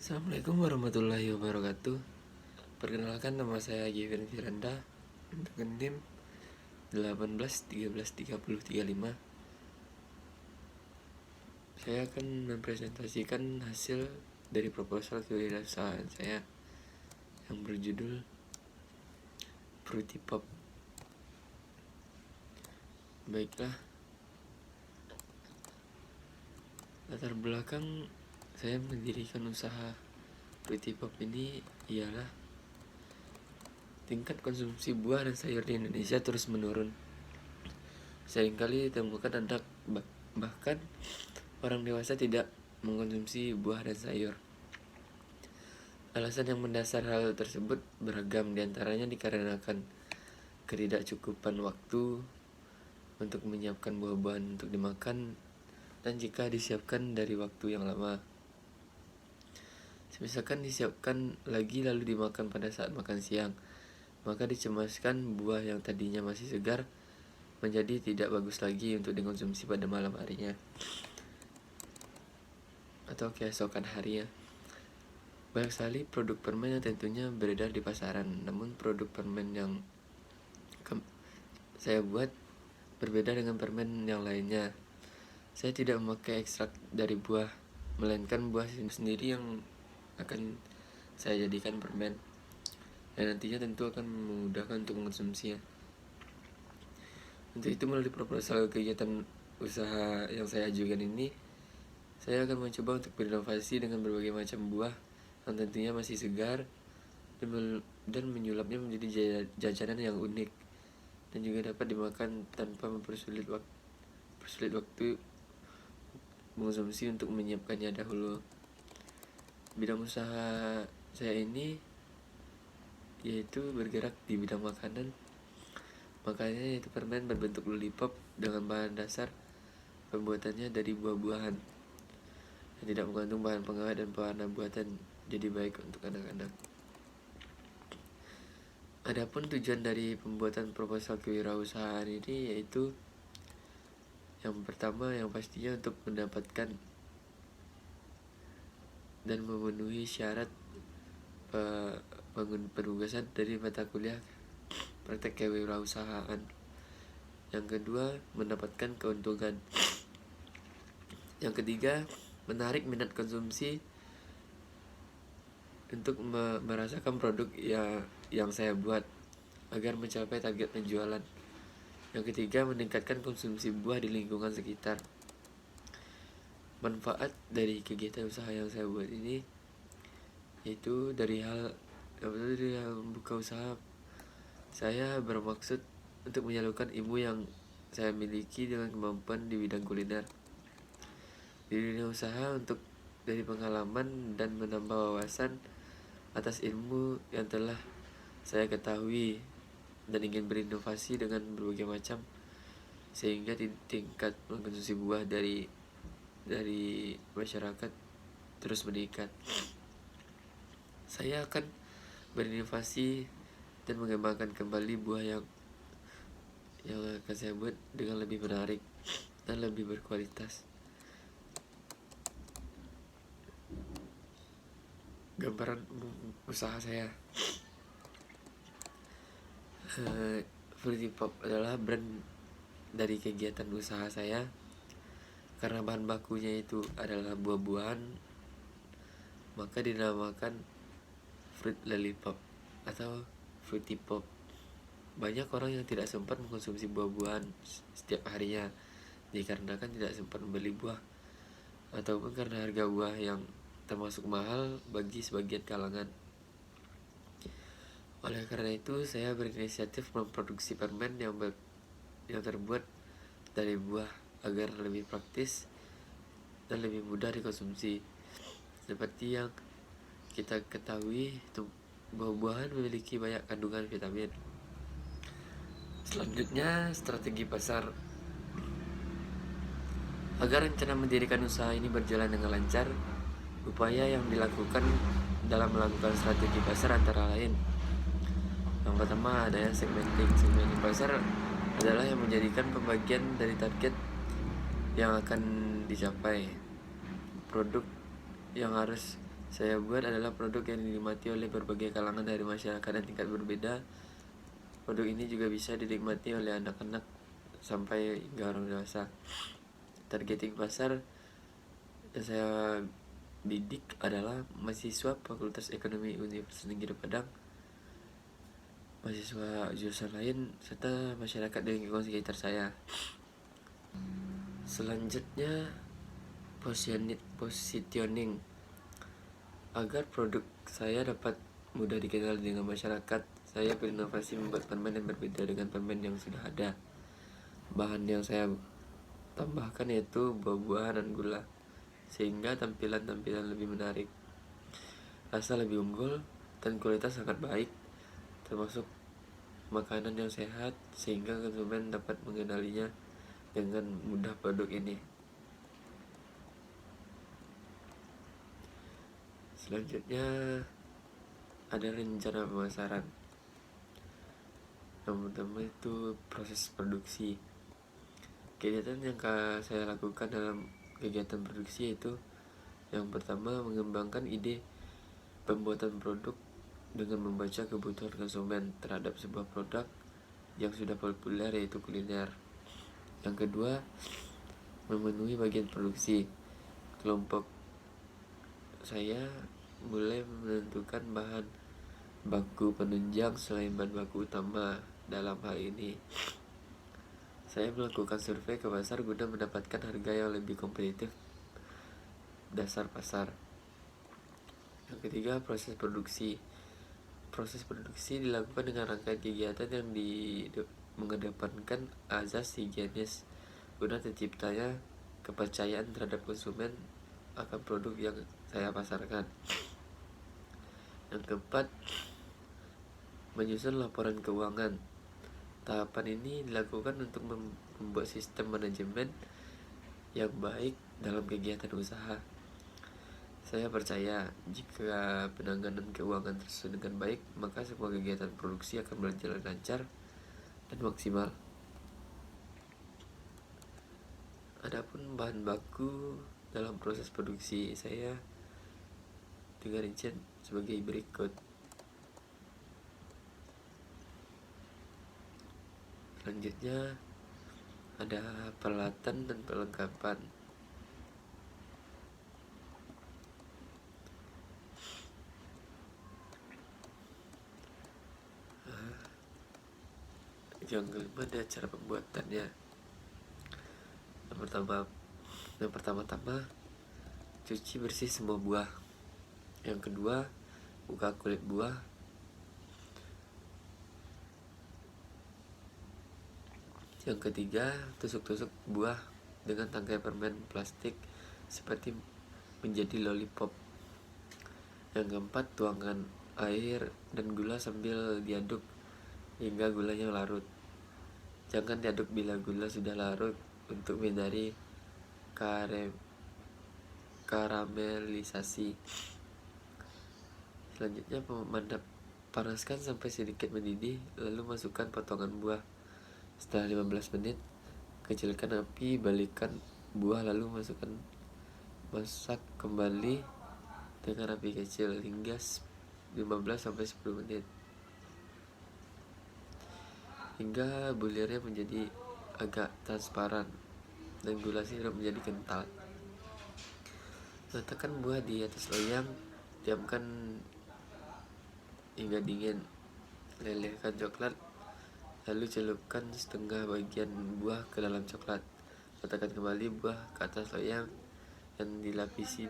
Assalamualaikum warahmatullahi wabarakatuh. Perkenalkan, nama saya Givin Firanda untuk NIM 18133035. Saya akan mempresentasikan hasil dari proposal kewirausahaan saya yang berjudul Fruity Pop. Baiklah, latar belakang saya mendirikan usaha Fruity Pop ini ialah tingkat konsumsi buah dan sayur di Indonesia terus menurun. Seringkali ditemukan anak, bahkan orang dewasa tidak mengkonsumsi buah dan sayur. Alasan yang mendasar hal tersebut beragam, diantaranya dikarenakan ketidakcukupan waktu untuk menyiapkan buah-buahan untuk dimakan, dan jika disiapkan dari waktu yang lama. Misalkan disiapkan lagi lalu dimakan pada saat makan siang, maka dicemaskan buah yang tadinya masih segar menjadi tidak bagus lagi untuk dikonsumsi pada malam harinya atau keesokan harinya. Banyak sekali produk permen yang tentunya beredar di pasaran, namun produk permen yang saya buat berbeda dengan permen yang lainnya. Saya tidak memakai ekstrak dari buah, melainkan buah sendiri yang akan saya jadikan permen, dan nantinya tentu akan memudahkan untuk mengkonsumsinya. Untuk itu, melalui proposal kegiatan usaha yang saya ajukan ini, saya akan mencoba untuk berinovasi dengan berbagai macam buah yang tentunya masih segar, dan menyulapnya menjadi jajanan yang unik dan juga dapat dimakan tanpa mempersulit waktu mengonsumsi untuk menyiapkannya dahulu. Bidang usaha saya ini yaitu bergerak di bidang makanan. Makanya yaitu permen berbentuk lollipop dengan bahan dasar pembuatannya dari buah-buahan yang tidak mengandung bahan pengawet dan pewarna buatan, jadi baik untuk anak-anak. Adapun tujuan dari pembuatan proposal kewirausahaan ini yaitu yang pertama, yang pastinya untuk mendapatkan dan memenuhi syarat penugasan dari mata kuliah praktek kewirausahaan. Yang kedua, mendapatkan keuntungan. Yang ketiga, menarik minat konsumsi untuk merasakan produk yang saya buat agar mencapai target penjualan. Yang ketiga, meningkatkan konsumsi buah di lingkungan sekitar. Manfaat dari kegiatan usaha yang saya buat ini yaitu dari hal membuka usaha, saya bermaksud untuk menyalurkan ilmu yang saya miliki dengan kemampuan di bidang kuliner di dunia usaha, untuk dari pengalaman dan menambah wawasan atas ilmu yang telah saya ketahui, dan ingin berinovasi dengan berbagai macam sehingga tingkat mengkonsumsi buah dari masyarakat terus meningkat. Saya akan berinovasi dan mengembangkan kembali buah yang akan saya buat dengan lebih menarik dan lebih berkualitas. Gambaran usaha saya, Fruity Pop adalah brand dari kegiatan usaha saya. Karena bahan bakunya itu adalah buah-buahan, maka dinamakan Fruit Lollipop atau Fruity Pop. Banyak orang yang tidak sempat mengkonsumsi buah-buahan setiap harinya dikarenakan tidak sempat membeli buah, ataupun karena harga buah yang termasuk mahal bagi sebagian kalangan. Oleh karena itu, saya berinisiatif memproduksi permen yang terbuat dari buah agar lebih praktis dan lebih mudah dikonsumsi. Seperti yang kita ketahui, buah-buahan memiliki banyak kandungan vitamin. Selanjutnya, strategi pasar. Agar rencana mendirikan usaha ini berjalan dengan lancar, upaya yang dilakukan dalam melakukan strategi pasar antara lain: yang pertama, adanya segmenting. Segmenting pasar adalah yang menjadikan pembagian dari target yang akan dicapai, produk yang harus saya buat adalah produk yang dinikmati oleh berbagai kalangan dari masyarakat dan tingkat berbeda. Produk ini juga bisa dinikmati oleh anak-anak sampai hingga orang dewasa. Targeting pasar yang saya bidik adalah mahasiswa Fakultas Ekonomi Universitas Negeri Padang, mahasiswa jurusan lain, serta masyarakat di lingkungan sekitar saya. Selanjutnya, positioning. Agar produk saya dapat mudah dikenal dengan masyarakat, saya berinovasi membuat permen yang berbeda dengan permen yang sudah ada. Bahan yang saya tambahkan yaitu buah-buahan dan gula, sehingga tampilan lebih menarik, rasa lebih unggul, dan kualitas sangat baik, termasuk makanan yang sehat, sehingga konsumen dapat mengenalinya dengan mudah produk ini. Selanjutnya ada rencana pemasaran. Yang pertama itu proses produksi. Kegiatan yang saya lakukan dalam kegiatan produksi itu, yang pertama mengembangkan ide pembuatan produk dengan membaca kebutuhan konsumen terhadap sebuah produk yang sudah populer, yaitu kuliner. Yang kedua, memenuhi bagian produksi. Kelompok saya mulai menentukan bahan baku penunjang selain bahan baku utama. Dalam hal ini, saya melakukan survei ke pasar guna mendapatkan harga yang lebih kompetitif dasar pasar. Yang ketiga, proses produksi. Proses produksi dilakukan dengan rangkaian kegiatan yang mengedepankan azas higienis guna terciptanya kepercayaan terhadap konsumen akan produk yang saya pasarkan. Yang keempat, menyusun laporan keuangan. Tahapan ini dilakukan untuk membuat sistem manajemen yang baik dalam kegiatan usaha. Saya percaya jika penanganan keuangan tersusun dengan baik, maka semua kegiatan produksi akan berjalan lancar dan maksimal. Adapun bahan baku dalam proses produksi saya dengan rincian sebagai berikut. Selanjutnya ada peralatan dan perlengkapan. Yang kelima ada cara pembuatannya. Yang pertama-tama cuci bersih semua buah. Yang kedua, buka kulit buah. Yang ketiga, tusuk-tusuk buah dengan tangkai permen plastik seperti menjadi lollipop. Yang keempat, tuangkan air dan gula sambil diaduk hingga gulanya larut. Jangan diaduk bila gula sudah larut untuk menghindari karamelisasi. Selanjutnya, pemandap. Panaskan sampai sedikit mendidih, lalu masukkan potongan buah. Setelah 15 menit, kecilkan api, balikkan buah, lalu masak kembali dengan api kecil hingga 15-10 menit, hingga bulirnya menjadi agak transparan dan gula sirup menjadi kental. Letakkan buah di atas loyang, diamkan hingga dingin. Lelehkan coklat, lalu celupkan setengah bagian buah ke dalam coklat. Letakkan kembali buah ke atas loyang yang dilapisi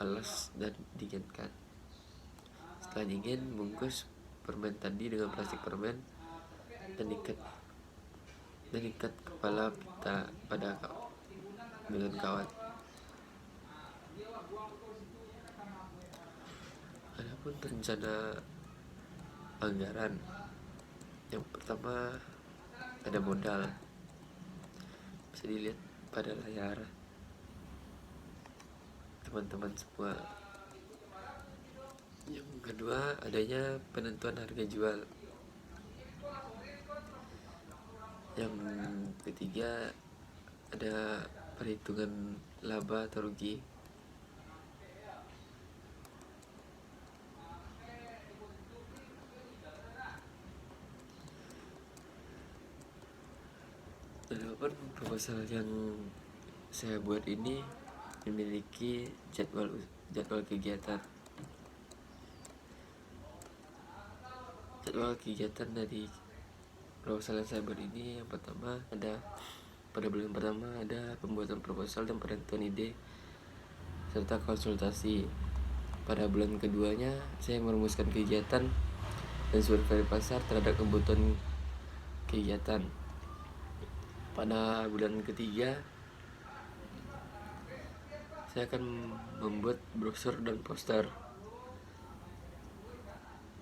alas dan dinginkan. Setelah dingin, bungkus permen tadi dengan plastik permen dan ikat kepala pita dengan kawat. Adapun rencana anggaran, yang pertama ada modal, bisa dilihat pada layar teman-teman semua. Yang kedua, adanya penentuan harga jual. Yang ketiga, ada perhitungan laba atau rugi. Walaupun proposal yang saya buat ini memiliki jadwal kegiatan. Jadwal kegiatan dari proposal yang saya buat ini, yang pertama ada pada bulan pertama ada pembuatan proposal dan penentuan ide serta konsultasi. Pada bulan keduanya saya merumuskan kegiatan dan survei pasar terhadap kebutuhan kegiatan. Pada bulan ketiga saya akan membuat brosur dan poster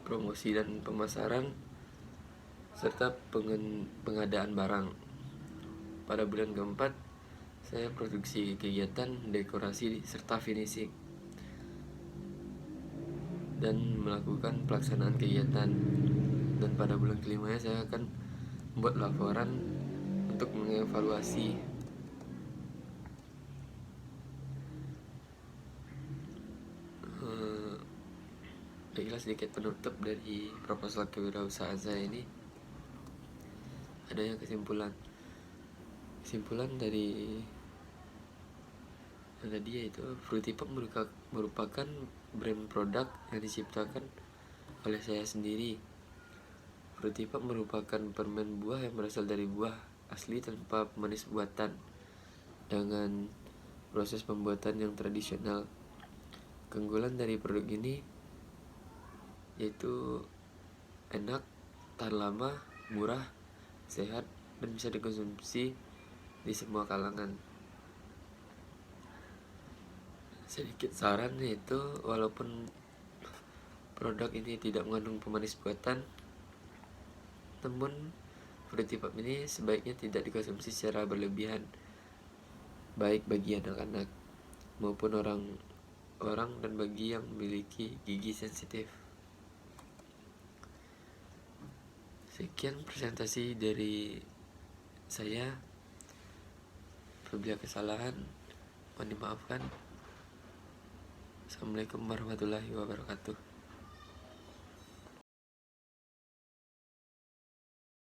promosi dan pemasaran serta pengadaan barang. Pada bulan keempat saya produksi kegiatan dekorasi serta finishing dan melakukan pelaksanaan kegiatan. Dan pada bulan kelima saya akan membuat laporan untuk mengevaluasi. Baiklah, sedikit penutup dari proposal kewirausahaan saya ini. Ada yang kesimpulan dari yang tadi, yaitu Fruity Pop merupakan brand produk yang diciptakan oleh saya sendiri. Fruity Pop merupakan permen buah yang berasal dari buah asli tanpa pemanis buatan, dengan proses pembuatan yang tradisional. Keunggulan dari produk ini yaitu enak, tahan lama, murah, sehat, dan bisa dikonsumsi di semua kalangan. Sedikit saran, yaitu walaupun produk ini tidak mengandung pemanis buatan, namun Fruity Pop ini sebaiknya tidak dikonsumsi secara berlebihan, baik bagi anak-anak maupun orang dan bagi yang memiliki gigi sensitif. Sekian presentasi dari saya. Apabila kesalahan, mohon dimaafkan. Assalamualaikum warahmatullahi wabarakatuh.